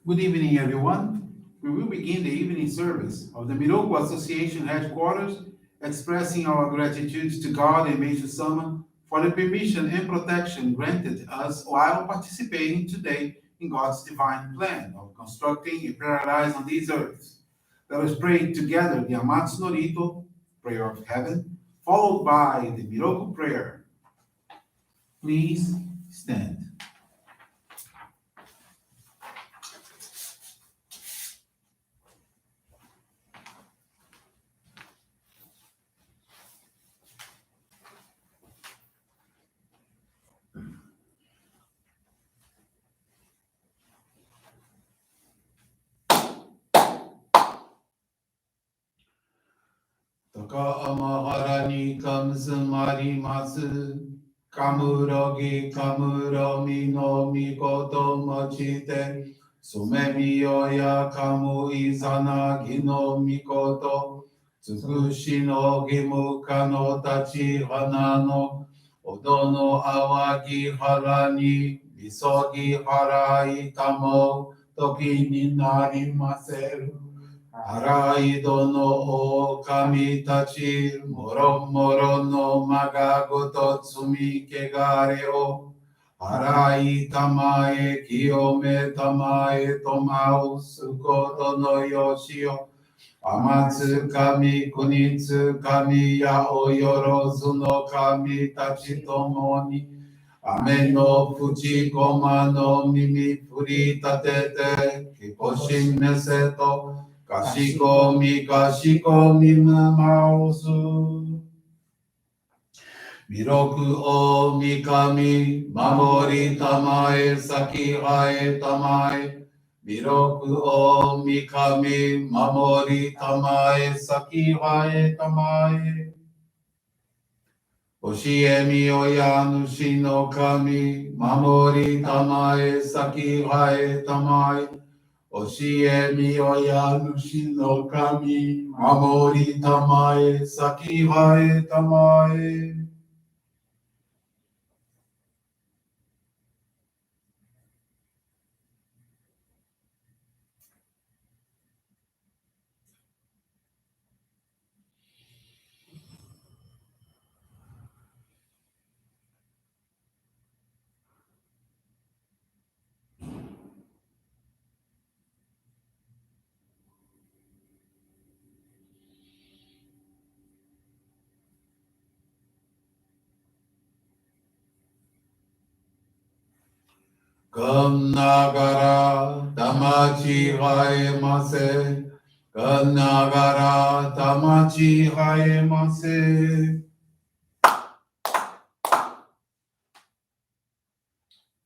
Good evening, everyone. We will begin the evening service of the Miroku Association headquarters, expressing our gratitude to God and Meishu-sama for the permission and protection granted us while participating today in God's divine plan of constructing a paradise on these earths. Let us pray together the Amatsu-Norito, Prayer of Heaven, followed by the Miroku Prayer. Please stand. 高天原にかむすまります。かむろぎかむろみのみこともちて、そめみよやかむいさなぎのみこと、つくしのぎむかの立ち花の、おどのあわぎはらに、みそぎはらいたも、時になりませる。荒井戸の狼たち、もろもろのまがごと積み汚れを、洗いたまえ、清めたまえ、とまうすことのよしを、天津神、国津神やおよろずの神たちともに、雨の淵駒の耳振り立てて、きこしめせと、かしこみかしこみむまおす。弥勒おみかみ、守りたまえ、先はえたまえ。弥勒おみかみ、守りたまえ、先はえたまえ。教えみよや主の神、守りたまえ、先はえたまえ。教えみよや主の神、守りたまえ、先はえたまえ。かんながらたちはえませ。かんながらたちはえませ。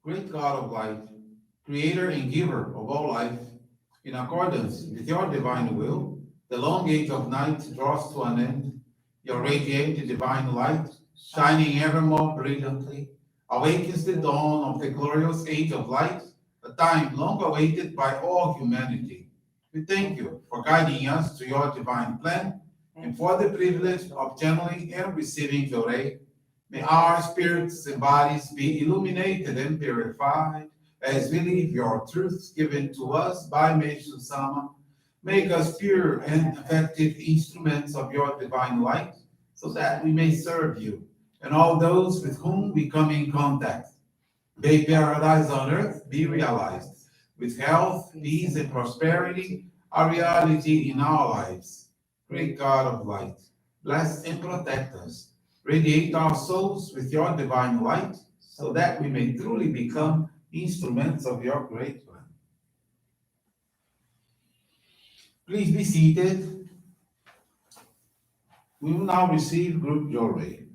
Great God of light, creator and giver of all life, in accordance with your divine will, the long age of night draws to an end. Your radiant divine light, shining ever more brilliantly, awakens the dawn of the glorious age of light, a time long awaited by all humanity. We thank you for guiding us to your divine plan and for the privilege of channeling and receiving Johrei. May our spirits and bodies be illuminated and purified as we live your truths given to us by Meishu-sama. Make us pure and effective instruments of your divine light so that we may serve you and all those with whom we come in contact. May paradise on earth be realized, with health, peace, and prosperity, a reality in our lives. Great God of light, bless and protect us. Radiate our souls with your divine light, so that we may truly become instruments of your great plan. Please be seated. We will now receive group Johrei.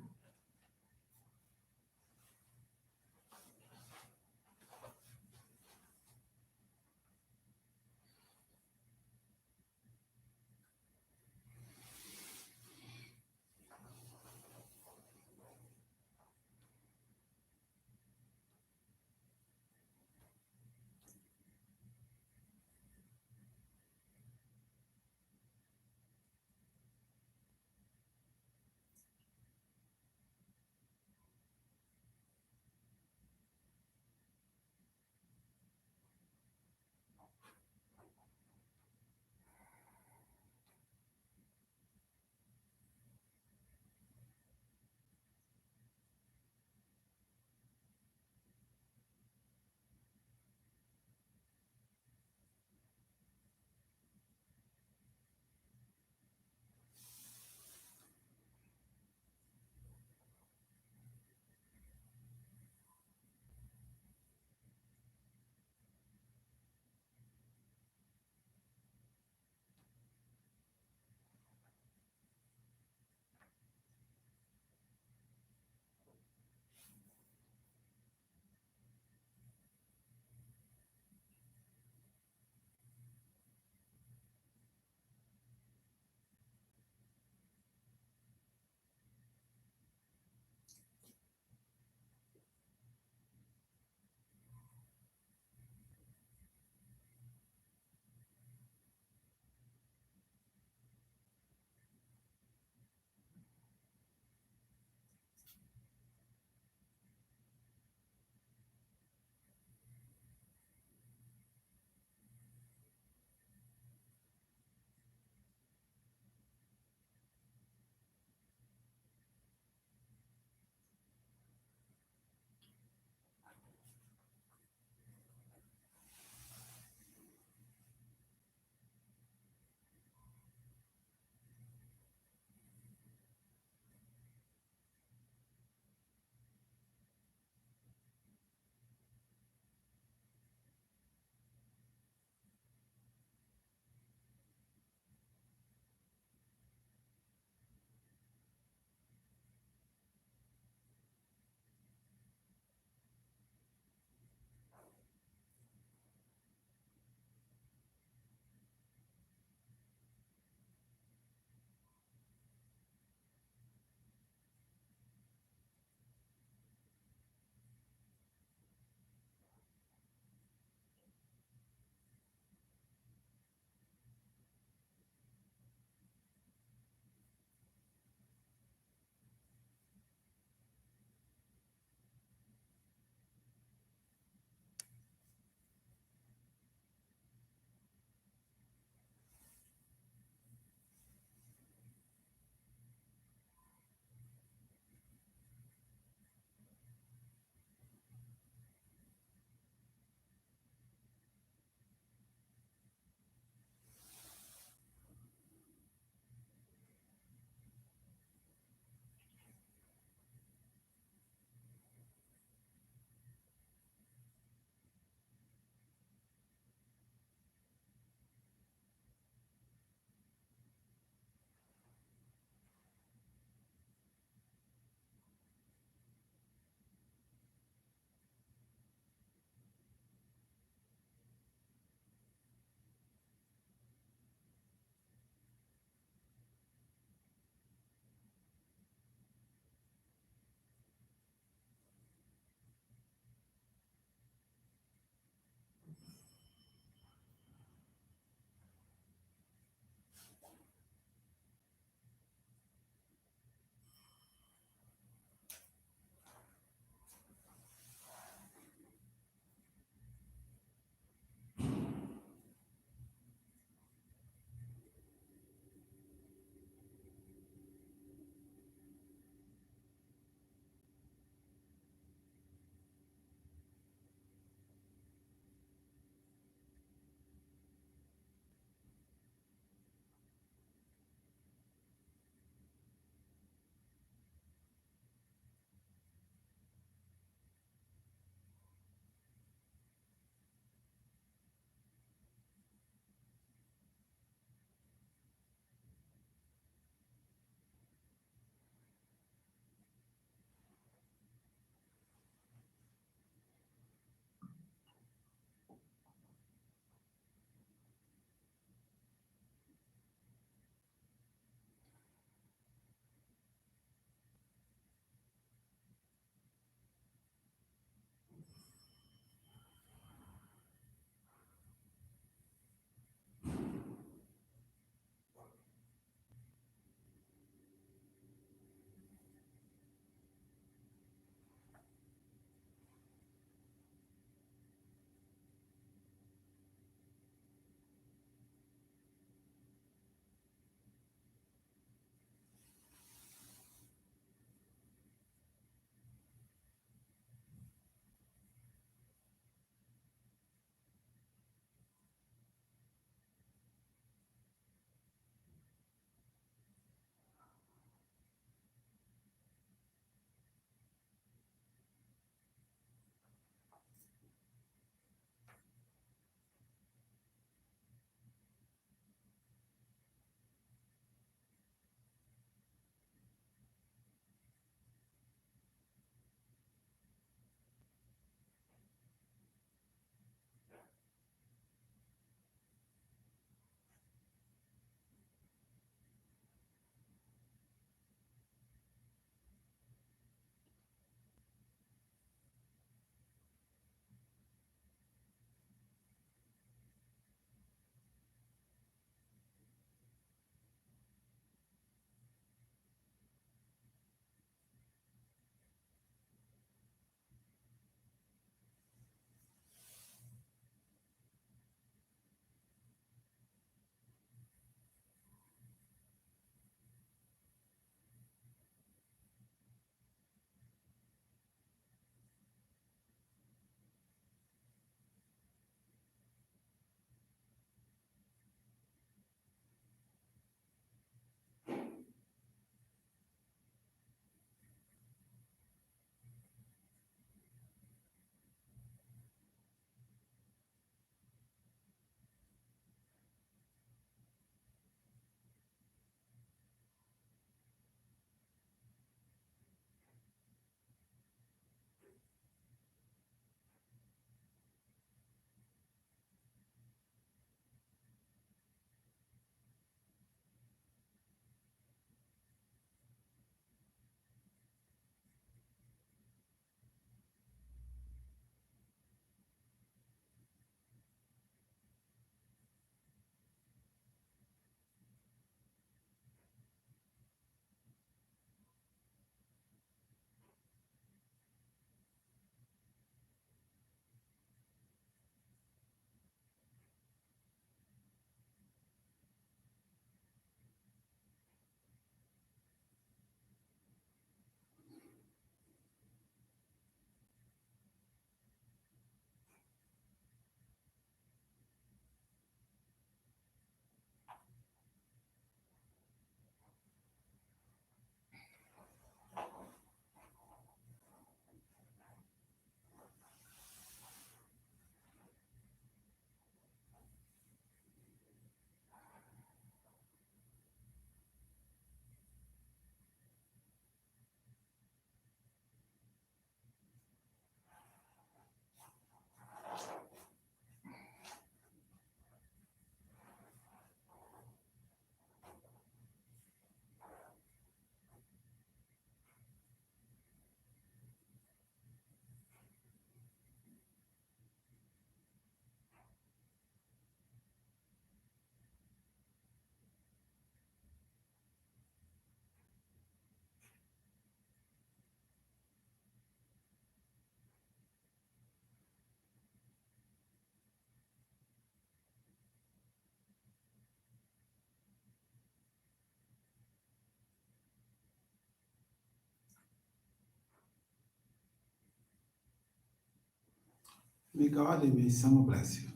May God and Meishu-sama bless you.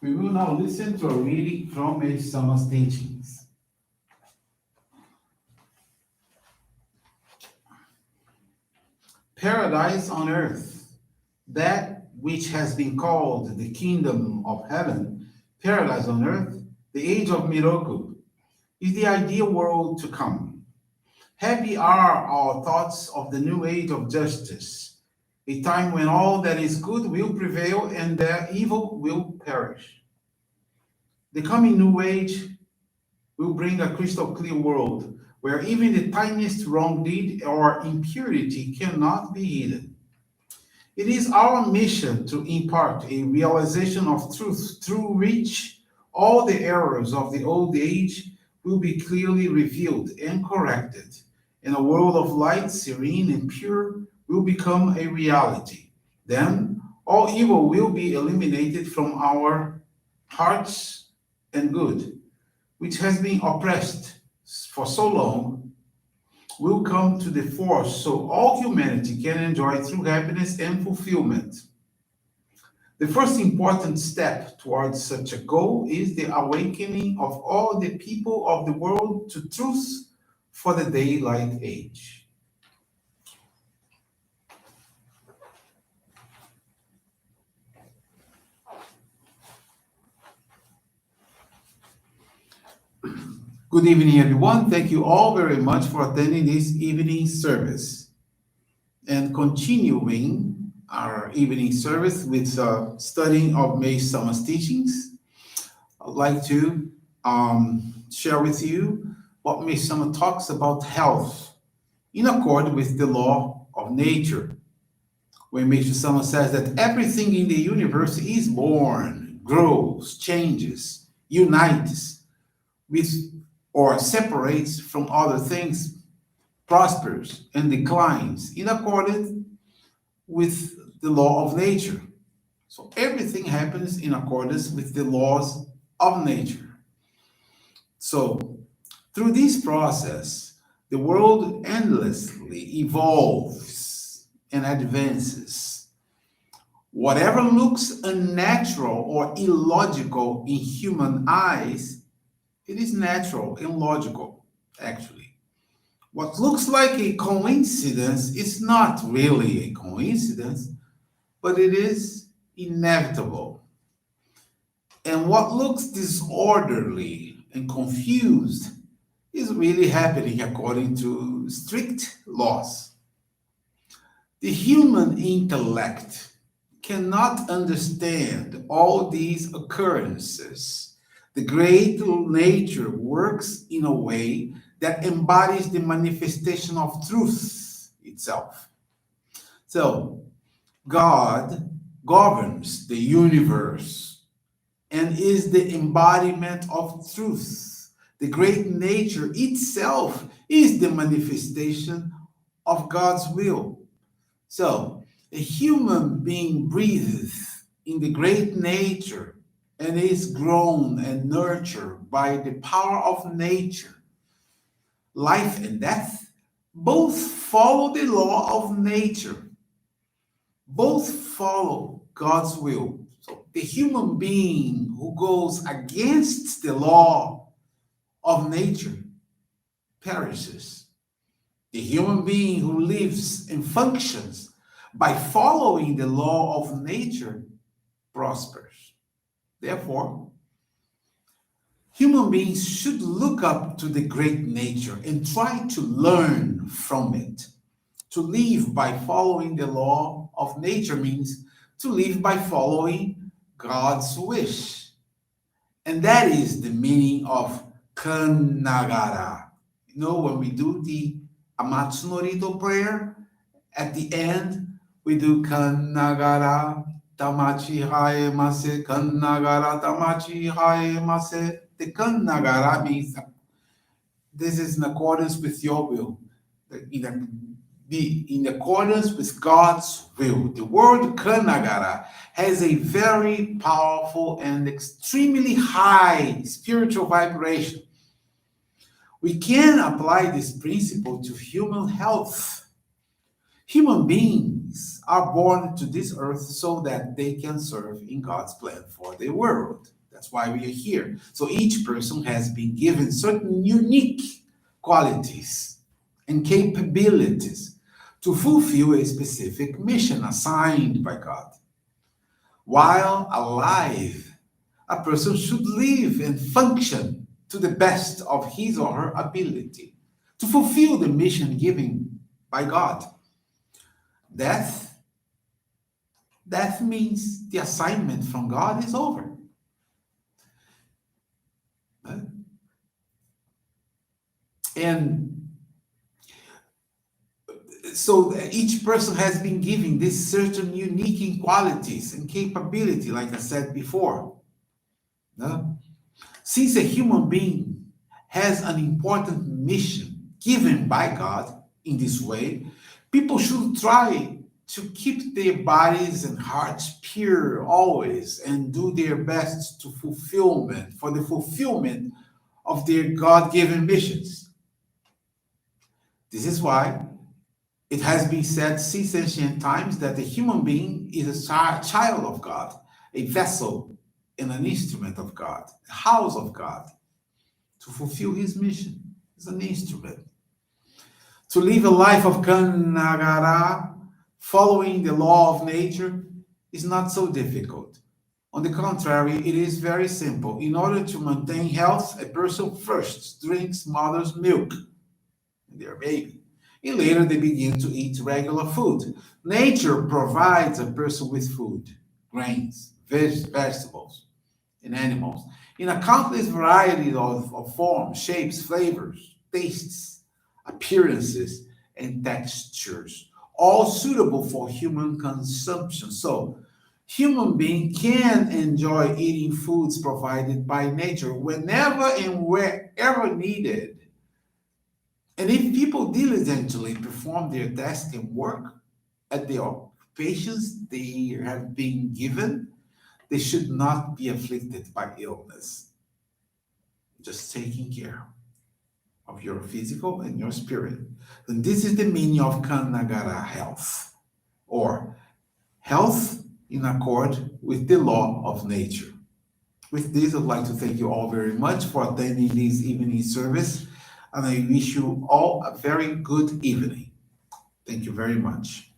We will now listen to a reading from Meishu-sama's teachings. Paradise on earth, that which has been called the kingdom of heaven, paradise on earth, the age of Miroku, is the ideal world to come. Happy are our thoughts of the new age of justice, a time when all that is good will prevail and that evil will perish. The coming new age will bring a crystal clear world where even the tiniest wrong deed or impurity cannot be hidden. It is our mission to impart a realization of truth through which all the errors of the old age will be clearly revealed and corrected, and a world of light, serene, and pure will become a reality. Then all evil will be eliminated from our hearts, and good, which has been oppressed for so long, will come to the fore so all humanity can enjoy true happiness and fulfillment. The first important step towards such a goal is the awakening of all the people of the world to truth for the daylight age. Good evening, everyone. Thank you all very much for attending this evening service and continuing our evening service with studying of Meishu-sama's teachings. I'd like to share with you what Meishu-sama talks about health in accord with the law of nature. When Meishu-sama says that everything in the universe is born, grows, changes, unites with or separates from other things, prospers and declines in accordance with the law of nature. So everything happens in accordance with the laws of nature. So through this process, the world endlessly evolves and advances. Whatever looks unnatural or illogical in human eyes, it is natural and logical, actually. What looks like a coincidence is not really a coincidence, but it is inevitable. And what looks disorderly and confused is really happening according to strict laws. The human intellect cannot understand all these occurrences. The great nature works in a way that embodies the manifestation of truth itself. So, God governs the universe and is the embodiment of truth. The great nature itself is the manifestation of God's will. So, a human being breathes in the great nature and is grown and nurtured by the power of nature. Life and death both follow the law of nature, both follow God's will. So the human being who goes against the law of nature perishes. The human being who lives and functions by following the law of nature prospers. Therefore, human beings should look up to the great nature and try to learn from it. To live by following the law of nature means to live by following God's wish. And that is the meaning of Kanagara. You know, when we do the Amatsu-Norito prayer, at the end, we do Kanagara Tamachi Haemase, Kanagara Tamachi Haemase. The Kanagara means this is in accordance with your will. Be in accordance with God's will. The word Kanagara has a very powerful and extremely high spiritual vibration. We can apply this principle to human health. Human beings are born to this earth so that they can serve in God's plan for the world. That's why we are here. So each person has been given certain unique qualities and capabilities to fulfill a specific mission assigned by God. While alive, a person should live and function to the best of his or her ability to fulfill the mission given by God. Death, death means the assignment from God is over. And so each person has been given these certain unique qualities and capability, like I said before. No? Since a human being has an important mission given by God in this way, people should try to keep their bodies and hearts pure always and do their best to for the fulfillment of their God-given missions. This is why it has been said since ancient times that the human being is a child of God, a vessel and an instrument of God, a house of God, to fulfill his mission. Is an instrument. To live a life of Kanagara, following the law of nature, is not so difficult. On the contrary, it is very simple. In order to maintain health, a person first drinks mother's milk, their baby, and later they begin to eat regular food. Nature provides a person with food, grains, vegetables, and animals in a countless variety of forms, shapes, flavors, tastes, appearances, and textures, all suitable for human consumption. So, human being can enjoy eating foods provided by nature whenever and wherever needed. And if people diligently perform their task and work at the occupations they have been given, they should not be afflicted by illness. Just taking care of your physical and your spirit. And this is the meaning of Kanagara health, or health in accord with the law of nature. With this, I'd like to thank you all very much for attending this evening service, and I wish you all a very good evening. Thank you very much.